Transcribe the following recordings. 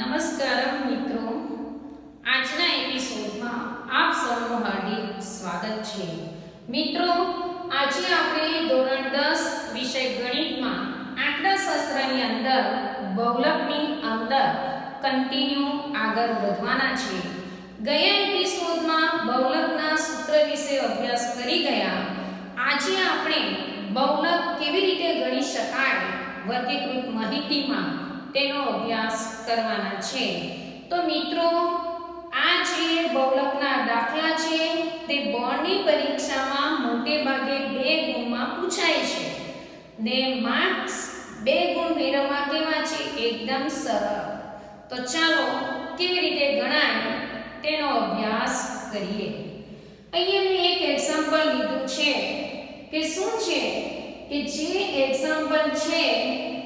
નમસ્કાર મિત્રો, આજના એપિસોડમાં આપ સૌનું હાર્દિક સ્વાગત છે. મિત્રો, આજે આપણે ધોરણ 10 વિષય ગણિતમાં આંકડાશાસ્ત્રની અંદર બહુલકની અંદર કન્ટિન્યુ આગળ વધવાના છે. ગયા એપિસોડમાં બહુલકના સૂત્ર વિશે અભ્યાસ કરી ગયા. આજે આપણે બહુલક કેવી રીતે ગણી શકાય વર્ગીકૃત માહિતીમાં તેનો અભ્યાસ કરવાના છે. તો મિત્રો, આ જે બહુલકના દાખલા છે તે બોર્ડની પરીક્ષામાં મોટે ભાગે 2 ગુણમાં પૂછાય છે ને માર્ક્સ 2 ગુણ મેળવવા કેવા છે? એકદમ સરળ. તો ચાલો કેવી રીતે ગણાય તેનો અભ્યાસ કરીએ. અહીંયા મેં એક એક્ઝામ્પલ લીધું છે કે શું છે કે જે એક્ઝામ્પલ છે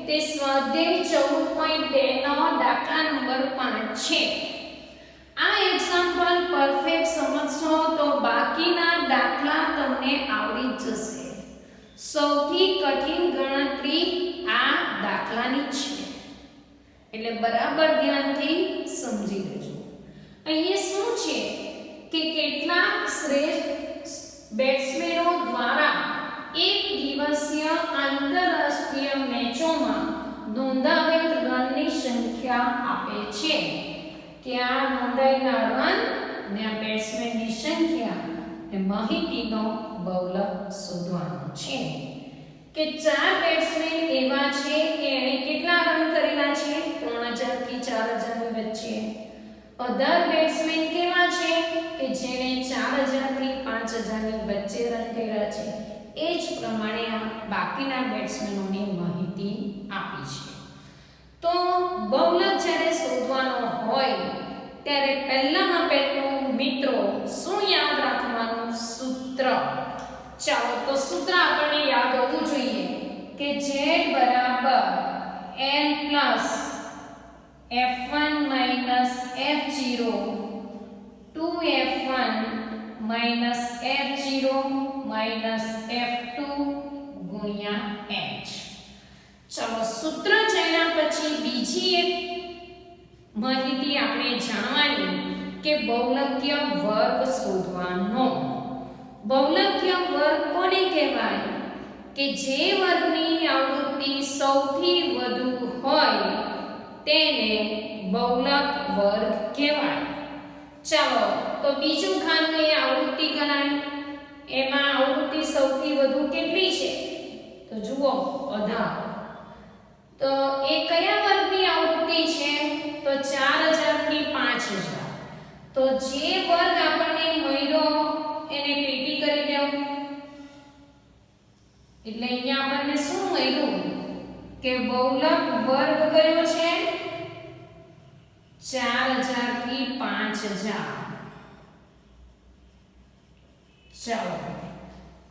તે સ્વાધ્યાય 14.2 નો દાખલા નંબર 5 છે. આ એક્ઝામ્પલ પરફેક્ટ સમજશો તો બાકીના દાખલા તમને આવડી જશે. સૌથી કઠિન ગણતરી આ દાખલાની છે, એટલે બરાબર ધ્યાનથી સમજી લેજો. અહીંયા શું છે કે કેટલાક શ્રેષ્ઠ બેટ્સમેનો દ્વારા એક દિવસીય આંતરરાષ્ટ્રીય મેચોમાં નોંધાવેલ રનની સંખ્યા આપે છે. કે આ નોંધાયેલા રન અને આ બેટ્સમેનની સંખ્યા એ માહિતીનો બહુલક શોધવાનો છે. કે 4 બેટ્સમેન એવા છે કે એણે કેટલા રન કરેલા છે? 3000 થી 4000 ની વચ્ચે. 18 બેટ્સમેન કેવા છે કે જેણે 4000 થી 5000 ની વચ્ચે રન કર્યા છે. એ જ પ્રમાણે આ બાકીના બેટ્સમેનોની માહિતી આપી છે. તો બહુલક જ્યારે શોધવાનો હોય ત્યારે પહેલામાં પહેલું મિત્રો શું યાદ રાખવાનું? સૂત્ર. ચાલો તો સૂત્ર આપણને યાદ હોવું જોઈએ કે z બરાબર n plus f1 minus f0 2f1 minus f0 minus f2 ગુણ્યા h. ચલો સૂત્ર જાણ્યા પછી બીજી એક માહિતી આપણે જાણવાની કે બહુલકીય વર્ગ શોધવાનો. બહુલકીય વર્ગ કોને કહેવાય? કે જે વર્ગની આવૃત્તિ સૌથી વધુ હોય તેને બહુલક વર્ગ કહેવાય. ચાલો તો બીજું ખાનું એ આવૃત્તિ ગણાય. એમાં આવૃત્તિ સૌથી વધુ કેટલી છે? તો જુઓ 18. તો એ કયા વર્ગની આવૃત્તિ છે? તો 4000 થી 5000. તો જે વર્ગ આપણને મળ્યો એને પેટી કરી દેવું. એટલે અહીંયા આપણને શું મળ્યું કે બહુલક વર્ગ કયો છે? 4000 થી 5000. ચાલો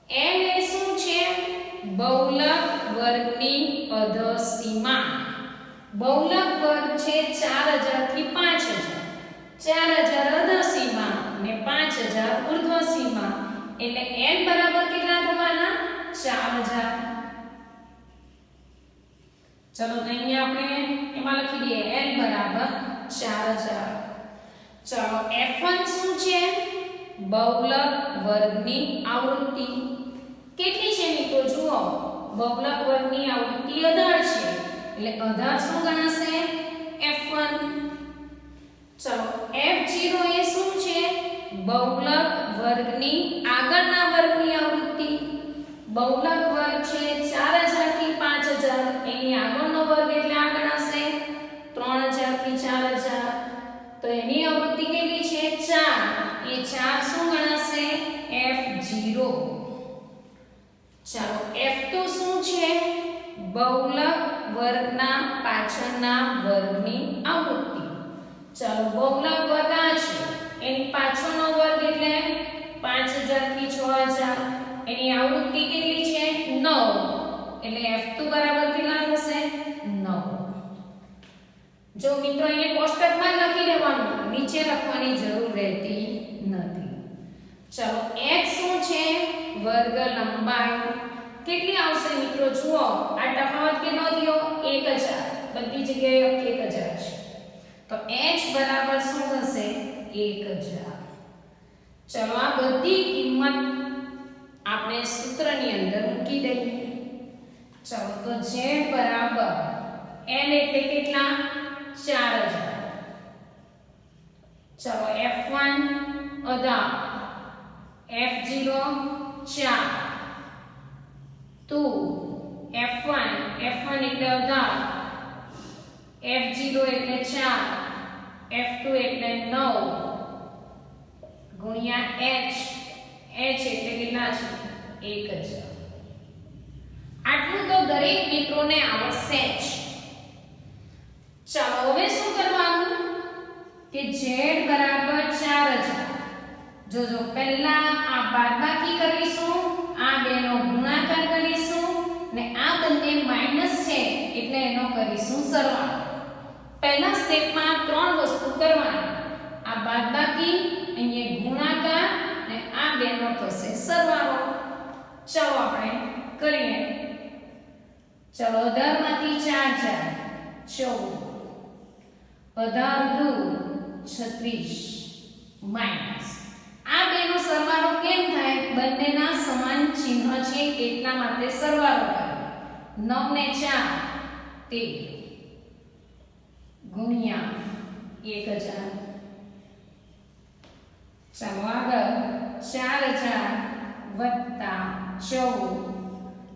m એ શું છે? બહુલક વર્ગની અધસીમા. બહુલક વર્ગ છે 4000 થી 5000. 4000 અધસીમા અને 5000 ઉર્ધ્વસીમા. એટલે n બરાબર કેટલા થવાના? 4000. ચલો તો અહીંયા આપણે એમાં લખી દઈએ n બરાબર 4000. ચલો f1 શું છે? બહુલક વર્ગની આવૃત્તિ. કેટલી છે મિત્રો? જુઓ, બહુલક વર્ગની આવૃત્તિ 18 છે. એટલે 18 શું ગણાશે? f1. ચલો f0 એ શું છે? બહુલક વર્ગની આગળના વર્ગની આવૃત્તિ. બહુલક વર્ગ છે 4000 થી 5000. એની આગળનો વર્ગ એટલે આ ગણાશે 3000 થી 4000. તો એની આવૃત્તિ કેટલી છે? 4. એ 4 શું ગણાશે? f0. ચાલો f2 શું છે? બહુલક વર્ગના પાછળના વર્ગની આવૃત્તિ. ચાલો બહુલક વર્ગ આ છે, એની પાછળનો વર્ગ એટલે 5000 થી 6000. એની આવૃત્તિ કેટલી છે? 9. એટલે f2 બરાબર કેટલા થશે? 9. જો મિત્રો અહીંયા કોષ્ટકમાં લખી દેવાનું, નીચે લખવાની જરૂર રહેતી નથી. ચાલો x શું છે? વર્ગ લંબાઈ. કેટલી આવશે મિત્રો? જુઓ, આ તફાવત કેટલો થયો? 1000. બધી જગ્યાએ 1000 છે. તો બરાબર શું થશે 1000. ચલો આ બધી કિંમત આપણે સૂત્રની અંદર મૂકી દઈએ. ચલો તો z બરાબર l એટલે કેટલા 4000. ચલો f1 અઢાર, f0 4, તો f1 એટલે 18, f0 એટલે 4, f2 એટલે 9 ગુણ્યા h એટલે કેટલા છે 1000. આટલું તો દરેક મિત્રોને આવડશે જ. ચાલો હવે શું કરવાનું કે z બરાબર 4000. જોજો પહેલા આ બાદબાકી કરીશું, આ બેનો ગુણાકાર કરીશું ને આ બંને માઈનસ છે એટલે એનો કરીશું સરવાળો. પહેલા સ્ટેપમાં ત્રણ વસ્તુ કરવાની, આ બાદબાકી, અહીંયા ગુણાકાર ને આ બેનો થશે સરવાળો. ચાલો આપણે કરીએ. ચલો 18 માંથી 4 જાય 14, 18 દુ 36 માઈનસ આ બેનો સરવાળો કેમ થાય? બંનેના સમાન ચિહ્ન છે એટલા માટે સરવાળો થાય. 9 ને 4 13 ગુણ્યા 1000. ચાલો આગળ 4000 વત્તા 14,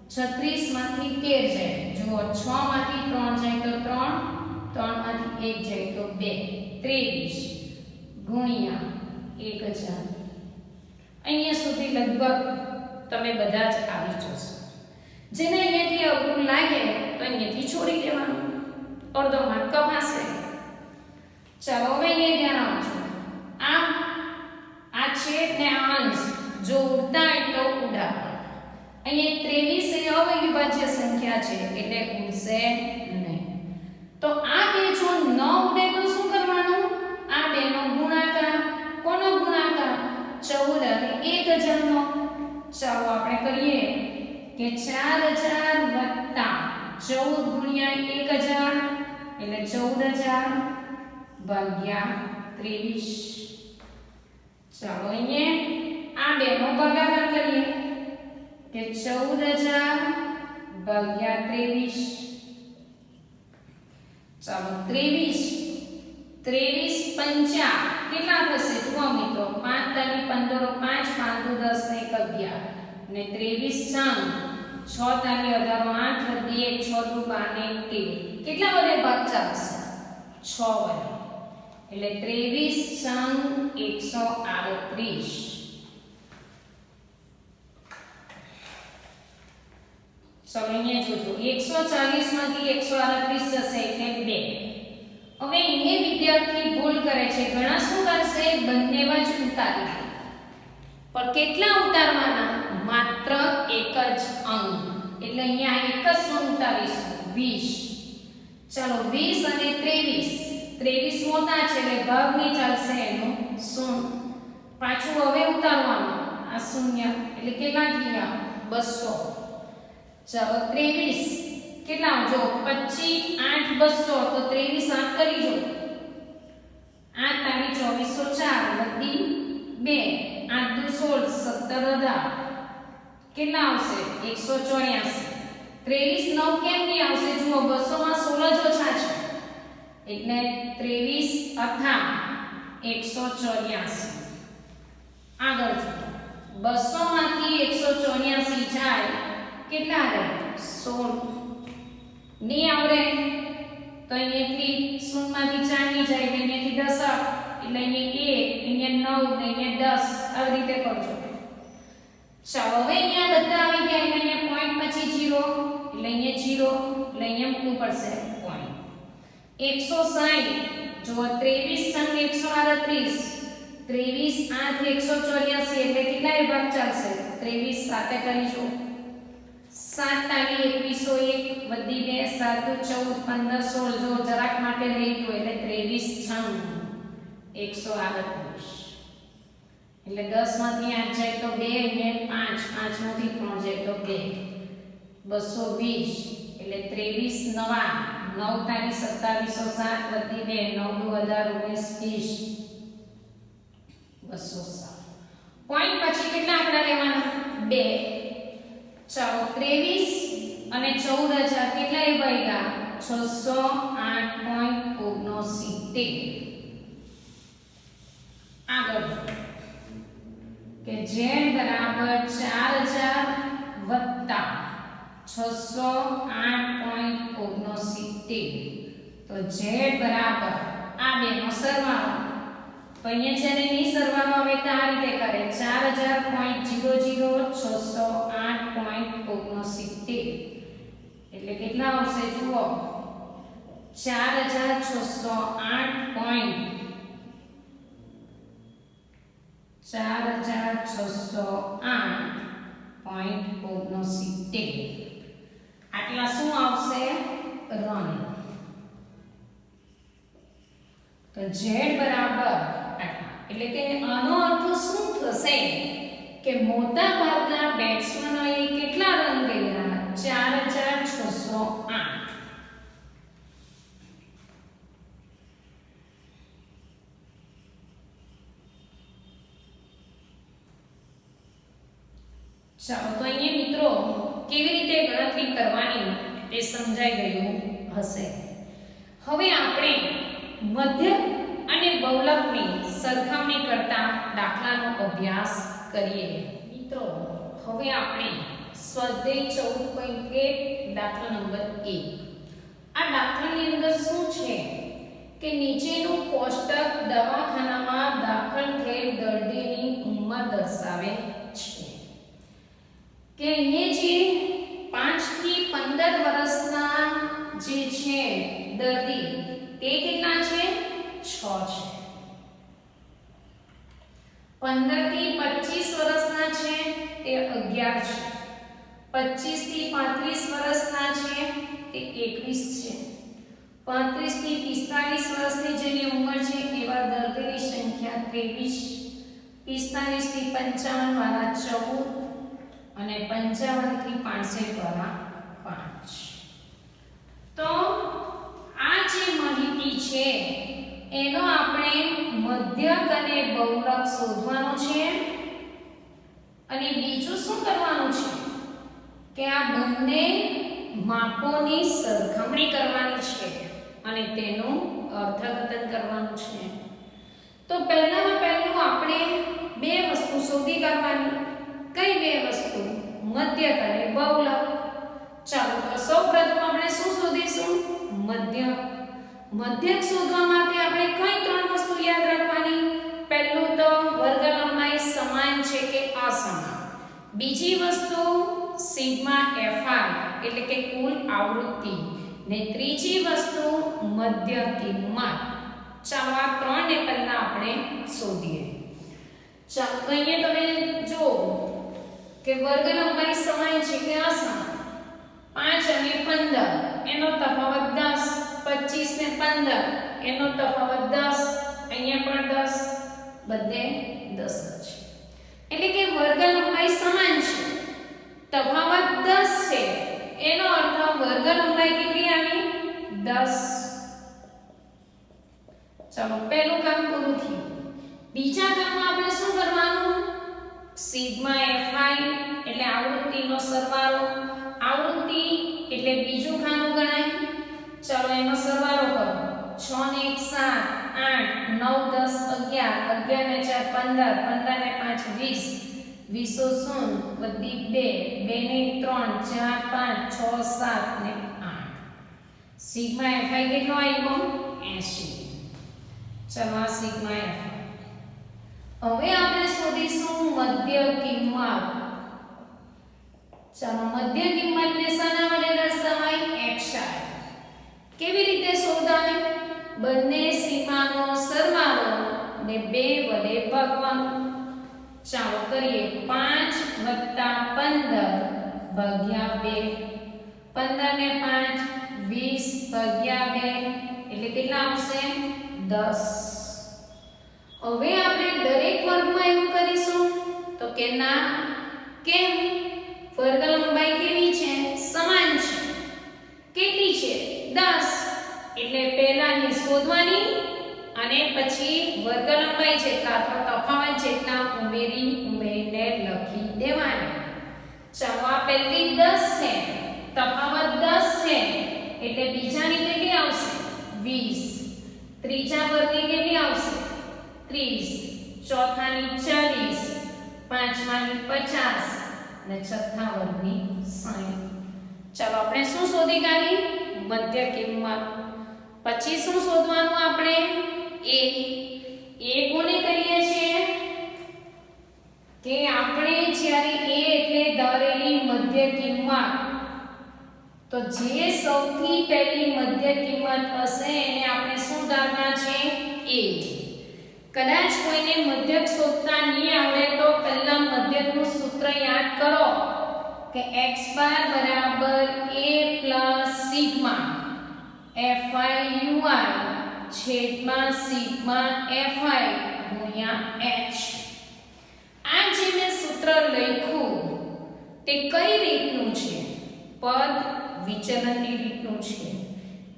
36 માંથી 13 જાય. જુઓ 6 માંથી 3 જાય તો 3, 3 માંથી 1 જાય તો 2, 23 ગુણ્યા 1000. અહીંયા સુધી લગભગ તમે બધા જ આવી જશો. જેને અહીંયાથી અઘરું લાગે તો અહીંયાથી છોડી દેવાનું, અડધો માર્ક કપાશે. ચાલો હવે અહીંયા ધ્યાન આપજો. આ છેદ ને અંશ જો ઉડતા હોય તો ઉડાડો. અહીંયા 23 એ અવિભાજ્ય સંખ્યા છે એટલે ઉડશે નહીં. તો આ બે જો ન ઉડે તો શું કરવાનું? આ બેનો ગુણાકાર. કોનો ગુણાકાર? 14 અને 1000 નો. ચાલો આપણે કરીએ કે 4000 વત્તા 14 ગુણ્યા 1000 એટલે 14000 ભાગ્યા 23. ચાલો અહીંયા આ બેનો ભાગાકાર કરીએ કે 14000 ભાગ્યા 23. ચાલો 23 પંચા કેટલા થશે? જુઓ મિત્રો 5 તાલી 15 5 5 દુ 10 ને 11 અને 23 સંગ 6 તાલી 18 8 વધી 1 6 દુ 12 ને 13 કેટલા વડે ભાગ ચાલશે? 6 વડે. એટલે 23 સંગ 138. ચલો અહીંયા જોજો 140 માંથી 138 જશે એટલે 2. હવે અહીંયા વિદ્યાર્થી ભૂલ કરે છે. ઘણા શું કરશે? બંનેમાં જ ઉતારી દે. પણ કેટલા ઉતારવાના? માત્ર એક જ અંક. એટલે અહીંયા એક જ શું ઉતારીશું? 20. ચલો 20 અને 23 મોટા છે એટલે ભાગ નહીં ચાલશે, એનો 0. પાછું હવે ઉતારવાનું આ 0 એટલે કેટલા થયા? 200. ચલો 23 કેટલા? જો 25 8 200 તો 23 8 કરી જો 8 તારી 2404 વધી 2 8 દુ 16 17 18 કેટલા આવશે? 184. 23 9 કેમ નહીં આવશે? જુઓ 200 માં 16 જ ઓછા છે એટલે 23 અથા 184. આગળ જો 200 માંથી 184 જાય કેટલા રહે? 16. નહીં આવડે તો અહીંયાથી 0 માંથી 4 ની જાય એટલે અહીંયાથી 10 એટલે અહીંયા 1 અહીંયા 9 ને અહીંયા 10 આવી રીતે કરજો. ચાલો હવે અહીંયા બધા આવી ગયા એટલે અહીંયા પોઈન્ટ પછી 0 એટલે અહીંયા 0 એટલે અહીંયા મૂકવું પડશે પોઈન્ટ. 160 જો 23 સંગ 138 23 8 184 એટલે કેટલા ભાગ ચાલશે? 23 સાથે કરીશું 7 તાલી 2101 વધી 2 7 14 15 16 જો જરાક માટે રહી ગયું એટલે 23 6 138 એટલે 10 માંથી 8 જાય તો 2 અહીંયા 5 5 માંથી 3 જાય તો 2 220 એટલે 23 9 9 તારી 2707 વધી 2 9 દુ 18 19 20 207 પોઈન્ટ પછી કેટલા આંકડા લેવાના 2 ચાલો 23 અને 14000 કેટલા એ ભાગ્યા 608.69 આગળ કે z બરાબર 4000 વત્તા 608.69 તો z બરાબર આ બેનો સરવાળો તો અહીંયા જ્યારે ની સરવાળો આવે તો આ રીતે કરે 4000.00 608.69 એટલે કેટલા આવશે જુઓ 4608.69 આટલા શું આવશે રન તો z બરાબર આટલા એટલે કે આનો અર્થ શું થશે કે મોટા ભાગના બેટ્સમેનોએ કેટલા રન કર્યા 4608 ચાલો તો અહીંયા મિત્રો કેવી રીતે ગણતરી કરવાની તે સમજાઈ ગયું હશે હવે આપણે મધ્ય અને બહુલકની સરખામણી કરતા દાખલાનો અભ્યાસ કરીએ મિત્રો હવે આપણે સ્વાધ્યાય 14.1 દાખલા નંબર 1 આ દાખલાની અંદર શું છે કે નીચેનું કોષ્ટક દવાખાનામાં દાખલ થયેલ દર્દીની ઉંમર દર્શાવે છે કે અહીંયા જે 5 થી 15 વર્ષના જે છે દર્દી તે કેટલા છે 6 છે 15 થી 25 વર્ષના છે તે 11 છે 25 થી 35 વર્ષના છે તે 21 છે 35 થી 45 વર્ષની જેની ઉંમર છે એવા દર્દીની સંખ્યા 23 45 થી 55 વાળા 14 અને 55 થી 65 વાળા 5 તો આ જે માહિતી છે એનો આપણે મધ્યક અને બહુલક શોધવાનો છે અને બીજું શું કરવાનું છે કે આ બંને માપોની સરખામણી કરવાની છે અને તેનું અર્થઘટન કરવાનું છે તો પહેલામાં પહેલું આપણે બે વસ્તુ શોધી કાઢવાની કઈ બે વસ્તુ મધ્યક અને બહુલક ચાલો તો સૌપ્રથમ આપણે શું શોધીશું મધ્યક મધ્યક શોધવા માટે આપણે કઈ ત્રણ વસ્તુ યાદ રાખવાની પહેલું તો વર્ગ લંબાઈ સમાન છે કે અસમાન બીજી વસ્તુ સિગ્મા fi એટલે કે કુલ આવૃત્તિ ને ત્રીજી વસ્તુ મધ્ય કિંમત ચાલો આ ત્રણ ને પહેલા આપણે શોધીએ ચાલો તો અહીંયા તમે જો કે વર્ગ લંબાઈ સમાન છે કે અસમાન 5 અને 15 એનો તફાવત 10 25 ને 15 એનો તફાવત 10 અહીંયા પણ 10 બધે 10 છે એટલે કે વર્ગ લંબાઈ સમાન છે તફાવત 10 છે એનો અર્થ વર્ગ લંબાઈ કેટલી આવી 10 ચાલો પહેલું કામ પૂરું થયું બીજા કામમાં આપણે શું કરવાનું સિગ્મા fi એટલે આવૃત્તિનો સરવાળો આવૃત્તિ એટલે બીજું ખાનું ગણાય ચાલો એનો સરવાળો કરો 6 ને 1 7 8 9 10 11 11 ને 4 15 15 ને 5 20 20 શૂન વધી 2 2 ને 3 4 5 6 7 ને 8 સિગ્મા fi કેટલો આવ્યો 80 ચાલો આ સિગ્મા fi હવે આપણે શોધીશું મધ્ય કિંમત ચાલો મધ્ય કિંમતને શાના વડે દર્શાવાય xi કેવી રીતે શોધાય બંને સીમાનો સરવાળો ને 2 વડે ભાગવાનો ચાલો કરીએ 5 + 15 ભાગ્યા 2 15 ને 5 20 ભાગ્યા 2 એટલે કેટલા આવશે 10 હવે આપણે દરેક વર્ગમાં એવું કરીશું તો કે ના કેમ વર્ગ લંબાઈ કેવી છે સમાન છે કેટલી છે 10 પહેલાની શોધવાની અને પછી વર્ગ લંબાઈ જેટલા અથવા તફાવત જેટલા ઉમેરીને લખી દેવાની. ચાલો આ પહેલી 10 છે, તફાવત 10 છે એટલે બીજાની કેટલી આવશે 20, ત્રીજા વર્ગની કેટલી આવશે 30, ચોથાની 40, પાંચમાની 50 અને છઠ્ઠા વર્ગની 60. ચાલો આપણે શું શોધી કાઢી મધ્ય કિંમત. પછી શું શોધવાનું આપણે એ કોને કહીએ છીએ કે આપણે જ્યારે a એટલે ધારેલી મધ્ય કિંમત, તો જે સૌથી પહેલી મધ્ય કિંમત હશે એને આપણે શું ધારણા છે a. કદાચ કોઈને મધ્યક શોધતા નહીં આવડે તો પહેલા મધ્યકનું સૂત્ર યાદ કરો કે x બાર બરાબર a plus sigma fi ui છેદમાં સિગ્મા fi ગુણ્યા h. આ જે મેં સૂત્ર લખ્યું તે કઈ રીતનું છે? પદ વિચલનની રીતનું છે.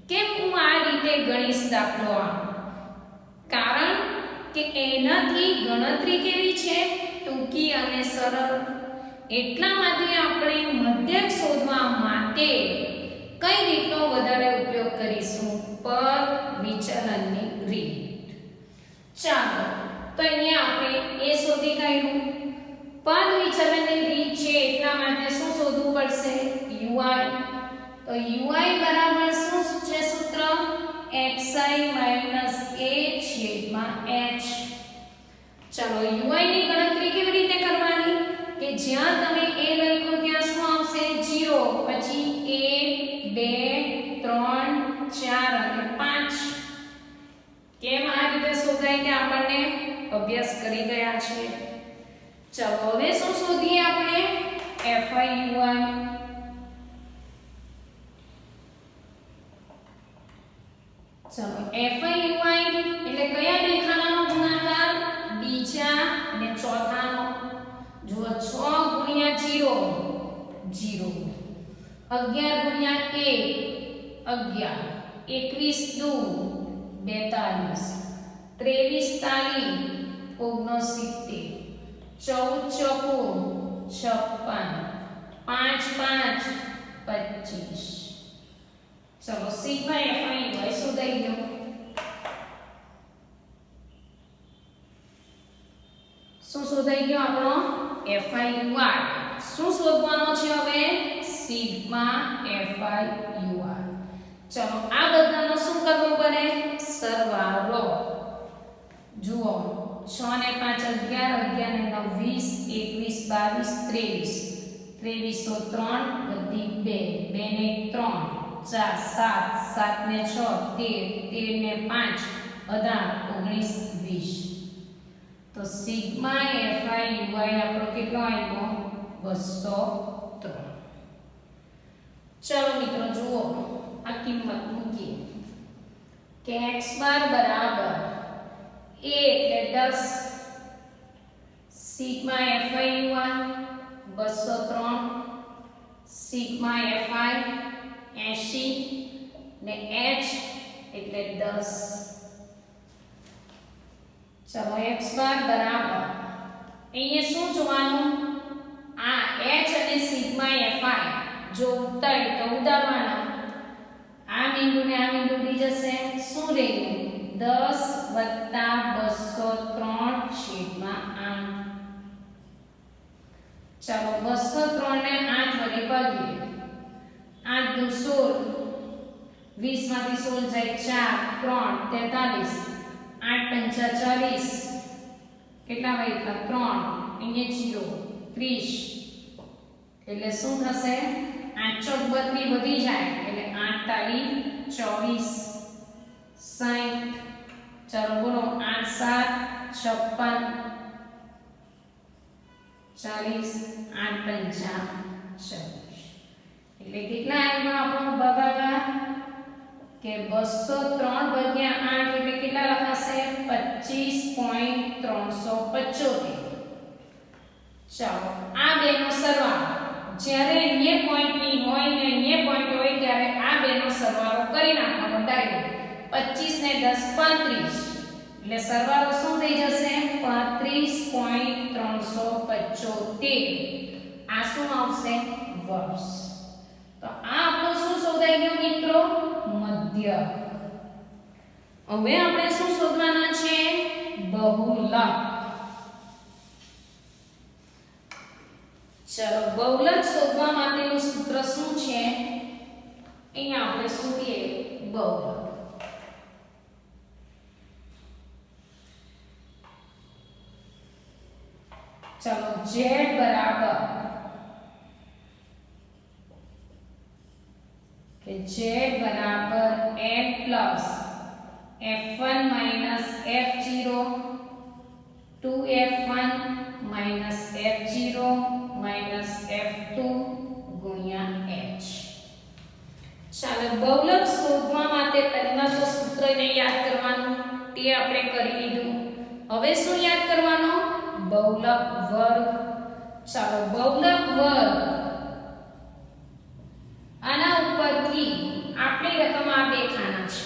કેમ હું આ રીતે ગણીશ દાખલો? કારણ કે એનાથી ગણતરી કેવી છે ટૂંકી અને સરળ. એટલા માટે આપણે મધ્યક શોધવા માટે કઈ રીતનો વધારે ઉપયોગ કરીશું? પદ વિચલનની રીત. ચાલો તો અહીંયા આપણે એ શોધી કાઢ્યું. પદ વિચલનની રીત છે એટલા માટે શું શોધવું પડશે? ui. તો ui બરાબર શું છે સૂત્ર? xi માઈનસ a છેદમાં h. ચાલો ui ની ગણતરી કેવી રીતે કરવાની? કે જ્યાં તમે a લખ્યું ત્યાં શું આવશે 0, પછી 1 2 3 4 અને 5. કેમ આ રીતે શોધાય કે આપણને અભ્યાસ કરી ગયા છે. ચાલો હવે શું શોધીએ આપણે? fi ui. ચાલો fi ui એટલે કયા બે ખાનાનો ગુણાકાર? બીજા અને ચોથાનો. જુઓ 6 ગુણ્યા 0 0, 11 ગુણ્યા 1 11, 21 દુ 42, 23 તાલી 69, 14 ચોકુ 56, 5 5 25. ચલો સિગ્મા fi ui શોધાઈ ગયો. શું શોધાઈ ગયો આપણો? fi ui. શું શોધવાનો છે હવે? Sigma fi ui. ચલો આ બધાનો શું કરવું પડે? સરવાળો. જુઓ 6 ને 5 11, 11 ને 9 20, 21 22 23, 23 3 વધી 2, 2 ને 3 4 7, 7 ને 6 13, 13 ને 5 18, 19 20. તો સિગ્મા fi ui આપણો કેટલો આવ્યો? 203. ચલો મિત્રો જુઓ આ કિંમત મૂકીએ કે x બાર બરાબર a એટલે 10, sigma fi ui 203, sigma fi 80 ને h એટલે 10. ચલો x બાર બરાબર અહીંયા શું જોવાનું? આ h અને સિગ્મા fi જો ઉતારી તો ઉડાડવાના. આ બિંદુને આ બિંદુ દી જશે. શું રહ્યું? 10 203 છેદમાં 8. ચાલો 203 ને 8 વડે ભાગીએ. 8 દુ 16, 20 માંથી 16 જાય 4 3 43, 8 પંચા 40, કેટલા વધ્યા 3, અહીંયા 0 30. એટલે શું થશે? 8 ચોક 32 વધી જાય એટલે 8 તારી 24 60. ચાલો બોલો 8 7 56 40, 8 પંચા 40. એટલે કેટલા આવ્યા આપણો ભાગાકાર? કે 203 ભાગ્યા 8 એટલે કેટલા લખાશે? 25.375. ચાલો આ બેનો સરવાળો જ્યારે અહીંયા પોઈન્ટ ની હોય ને અહીંયા પોઈન્ટ હોય ત્યારે આ બેનો સરવાળો કરી નાખવાનો ડાયરેક્ટ. 25 ને 10 35 એટલે સરવાળો શું થઈ જશે 35.375 આ શું આવશે વર્ષ તો આ આપણું શું શોધાઈ ગયું મિત્રો મધ્ય હવે આપણે શું શોધવાના છે બહુલક ચલો બહુલક શોધવા માટેનું સૂત્ર શું છે અહીંયા આપણે શોધીએ બહુલક चलो z बराबर z बराबर f plus f1 minus f0 2f1 minus f0 minus f2 गुणिया h ચાલો બહુલક શોધવા માટે પહેલા તો સૂત્રને યાદ કરવાનું તે આપણે કરી લીધું હવે શું યાદ કરવાનું બહુલક વર્ગ ચાલો બહુલક વર્ગ આના ઉપરથી આપણી રકમ આ બે ખાના છે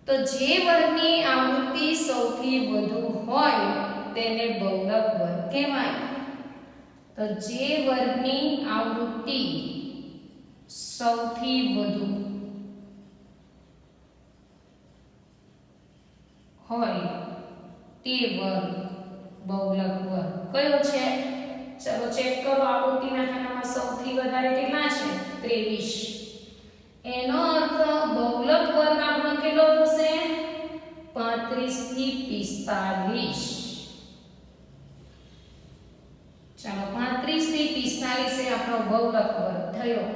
તો જે વર્ગની આવૃત્તિ સૌથી વધુ હોય તેને બહુલક વર્ગ કહેવાય તો જે વર્ગની આવૃત્તિ સૌથી વધુ હોય તે વર્ગ બહુલક વર્ગ કયો છે ચલો ચેક કરો આવૃત્તિના ખાનામાં સૌથી વધારે કેટલા છે 23 એનો અર્થ બહુલક વર્ગ આપણો કેટલો થશે 35 થી 45 ચાલો 35 થી 45 એ આપણો બહુલક વર્ગ થયો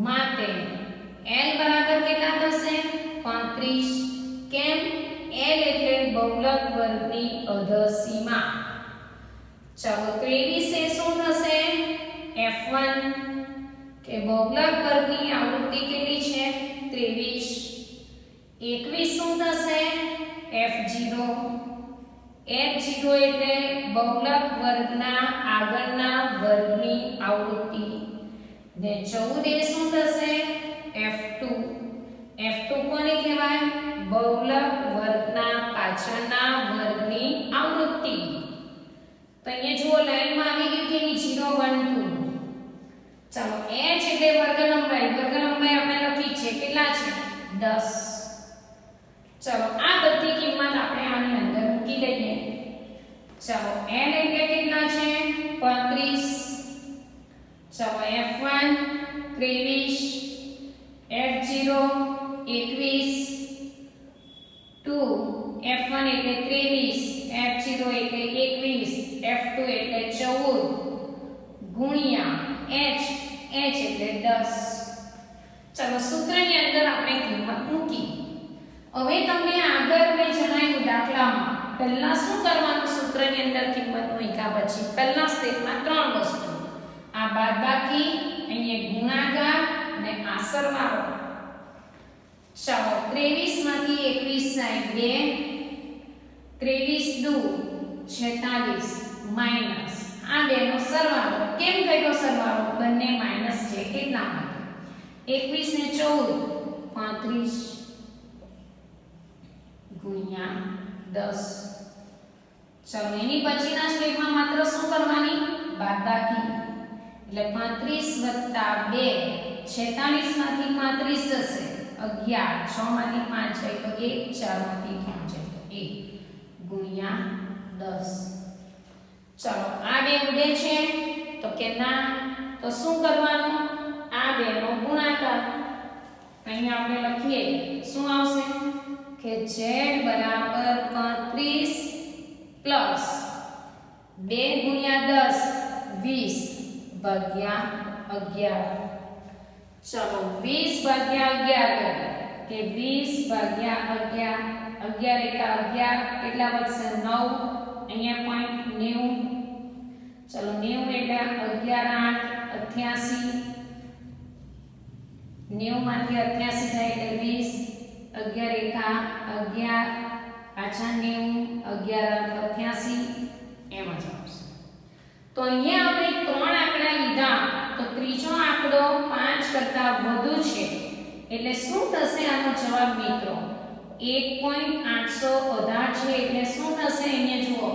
માટે l બરાબર કેટલા થશે 35 કેમ l એટલે બહુલક વર્ગની અધસીમા ચાલો 23 એ શું થશે f1 કે બહુલક વર્ગની આવૃત્તિ કેટલી છે 23 21 શું થશે f0 એટલે બહુલક વર્ગના આગળના વર્ગની આવૃત્તિ ને 14 એ શું થશે f2 કોને કહેવાય બહુલક વર્ગના પાછળના વર્ગની આવૃત્તિ તો અહીંયા જુઓ લાઈનમાં આવી ગયું કે 0 1 2 ચાલો h એટલે વર્ગ લંબાઈ આપણે લખી છે કેટલા છે 10 ચાલો આ બધી કિંમત આપણે આની અંદર મૂકી દઈએ ચાલો n એટલે કેટલા છે 35 ચાલો f1 23 f0 21 2 f1 એટલે 23 f0 એટલે 21 f2 એટલે 14 ગુણ્યા h એટલે 10 ચાલો સૂત્રની અંદર આપણે કિંમત મૂકી હવે તમને આગળ મેં જણાવ્યું દાખલામાં પહેલા શું કરવાનું સૂત્રની અંદર કિંમત મૂક્યા પછી પહેલા સ્ટેપમાં ત્રણ વસ્તુ આ બાદબાકી અહીંયા ગુણાકાર અને આ સરવાળો ચાલો 23 માંથી 21 જાય 2 23 દુ 46 માઈનસ આ બેનો સરવાળો કેમ કર્યો સરવાળો બંને માઈનસ છે કેટલા માટે 21 ને 14 35 ગુણ્યા 10 ચાલો એની પછીના સ્ટેપમાં માત્ર શું કરવાની બાદબાકી એટલે 35 + 2 46 માંથી 35 જશે 11 6 માંથી 5 જાય તો 1 4 માંથી 3 જાય તો 1 ગુણ્યા 10 ચાલો આ બે ઉડે છે તો કે ના તો શું કરવાનું આ બેનો ગુણાકાર અહીંયા આપણે લખીએ શું આવશે કે z બરાબર 35 પ્લસ 2 ગુણ્યા 10 20 ભાગ્યા 11 चलो 20 भाग्या 11 के 20 भाग्या 11 11 एका 11 કેટલા વધશે 9 અહીંયા પોઈન્ટ 90 ચલો 90 એટલે 11 8 88 90 માંથી 88 જાય એટલે 20 11 એકા 11 પાછા 90 11 88 એમ જ આવશે તો અહીંયા આપણે ત્રણ આંકડા લીધા તો ત્રીજો આંકડો 5 કરતા વધુ છે એટલે શું થશે આનો જવાબ મિત્રો 1.818 છે એટલે શું થશે અહીંયા જુઓ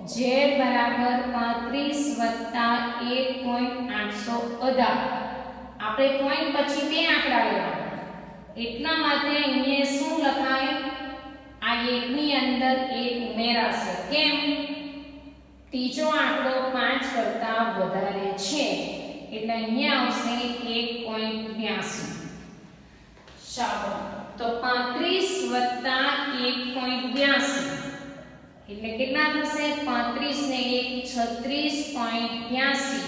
z બરાબર 35 1.818 આપણે પોઈન્ટ પછી બે આંકડા લેવાના એટલા માટે અહીંયા શું લખાય આ 1 ની અંદર 1 ઉમેરાશે કેમ ત્રીજો આંકડો 5 કરતા વધારે છે એટલે અહીંયા આવશે 1.82 ચાલો તો 35 1.82 એટલે કેટલા થશે 35 ને 1 36.82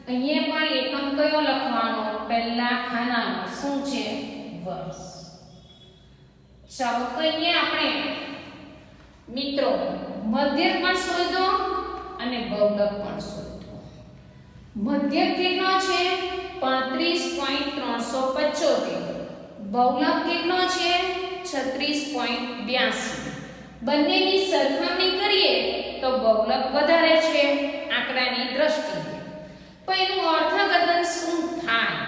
અહીંયા પણ એકમ કયો લખવાનો પહેલા ખાનાનો શું છે વર્ષ ચાલો તો અહીંયા આપણે મિત્રો મધ્યક પણ શોધો અને બહુલક પણ શોધો મધ્યક કેટલો છે 35.375 બહુલક કેટલો છે 36.82 બંનેની સરખામણી કરીએ તો બહુલક વધારે છે આંકડાની દ્રષ્ટિએ પણ એનું અર્થઘટન શું થાય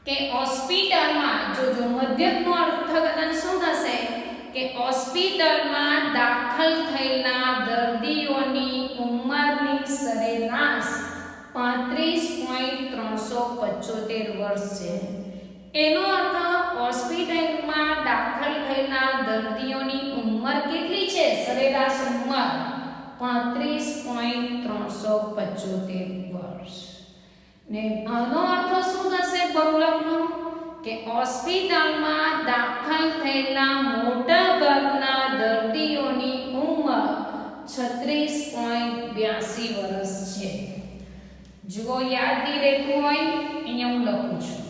કે હોસ્પિટલમાં જો મધ્યકનું અર્થઘટન શું થશે કે હોસ્પિટલમાં દાખલ થયેલા દર્દીઓની ઉંમરની સરેરાશ 35.375 વર્ષ છે એનો અર્થ હોસ્પિટલમાં દાખલ થયેલા દર્દીઓની ઉંમર કેટલી છે સરેરાશ ઉંમર 35.375 વર્ષ ને આનો અર્થ શું થશે બહુલકનો કે હોસ્પિટલમાં દાખલ થયેલા મોટા ભાગના દર્દીઓની ઉંમર 36.82 વર્ષ છે જો યાદ નહીં રહેતું હોય અહીંયા હું લખું છું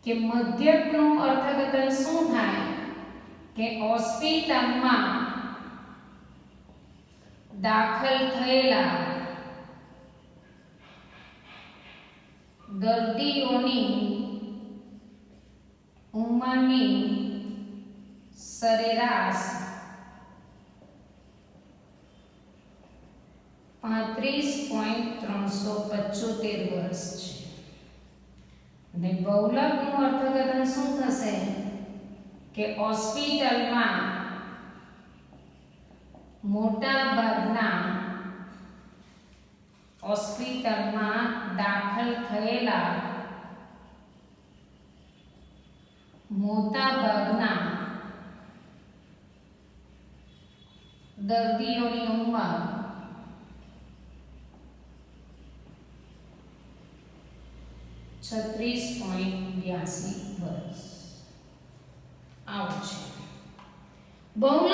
કે મધ્યકનું અર્થઘટન શું થાય કે હોસ્પિટલમાં દાખલ થયેલા દર્દીઓની ઉંમરની સરેરાશ 35.375 વર્ષ છે અને બહુલકનું અર્થઘટન શું થશે કે હોસ્પિટલમાં મોટા ભાગના હોસ્પિટલમાં દાખલ થયેલા મોટા ભાગના દર્દીઓની ઉંમર 36.82 વર્ષ આવું છે બહુલક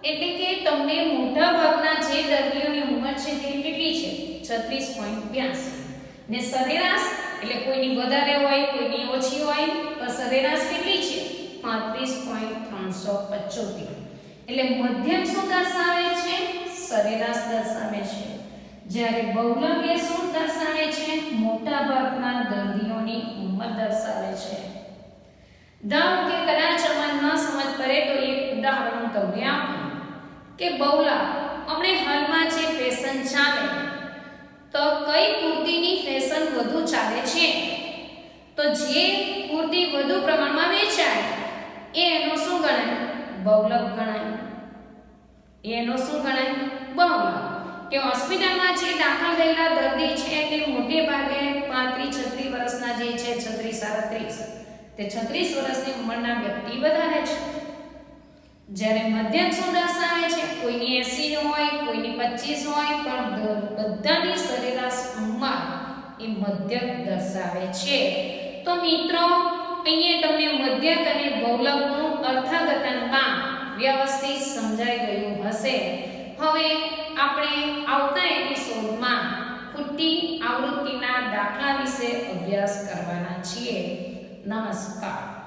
એટલે કે તમને મોટા ભાગના જે દર્દીઓની ઉંમર છે તે કેટલી છે 36.82 ને સરેરાશ એટલે કોઈની વધારે હોય કોઈની ઓછી હોય તો સરેરાશ કેટલી છે 35.375 એટલે મધ્યક શું દર્શાવે છે સરેરાશ દર્શાવે છે જ્યારે બહુલક એ શું દર્શાવે છે મોટા ભાગના દર્દીઓની ઉંમર દર્શાવે છે ધારો કે કદાચ અમાર ન સમજ પડે તો એક ઉદાહરણ તમને આપું કે બહુલક હમણે હાલમાં જે ફેશન ચાલે તો કઈ કુર્તીની ફેશન વધુ ચાલે છે તો જે કુર્તી વધુ પ્રમાણમાં વેચાય એનો શું ગણાય બહુલક ગણાય એનો શું ગણાય બહુલક કે હોસ્પિટલમાં જે દાખલ થયેલા દર્દી છે તે મોટે ભાગે 35-36 વર્ષના જે છે 36-37 તે 36 વર્ષની ઉંમરના વ્યક્તિ વધારે છે જ્યારે મધ્યક શું દર્શાવે છે કોઈની 80 હોય કોઈની 25 હોય પણ બધાની સરેરાશ ઉંમર એ મધ્યક દર્શાવે છે તો મિત્રો અહીંયા તમને મધ્યક અને બહુલકનું અર્થઘટનમાં વ્યવસ્થિત સમજાઈ ગયું હશે હવે આપણે આવતા એપિસોડમાં ખૂટી આવૃત્તિના દાખલા વિશે અભ્યાસ કરવાના છીએ નમસ્કાર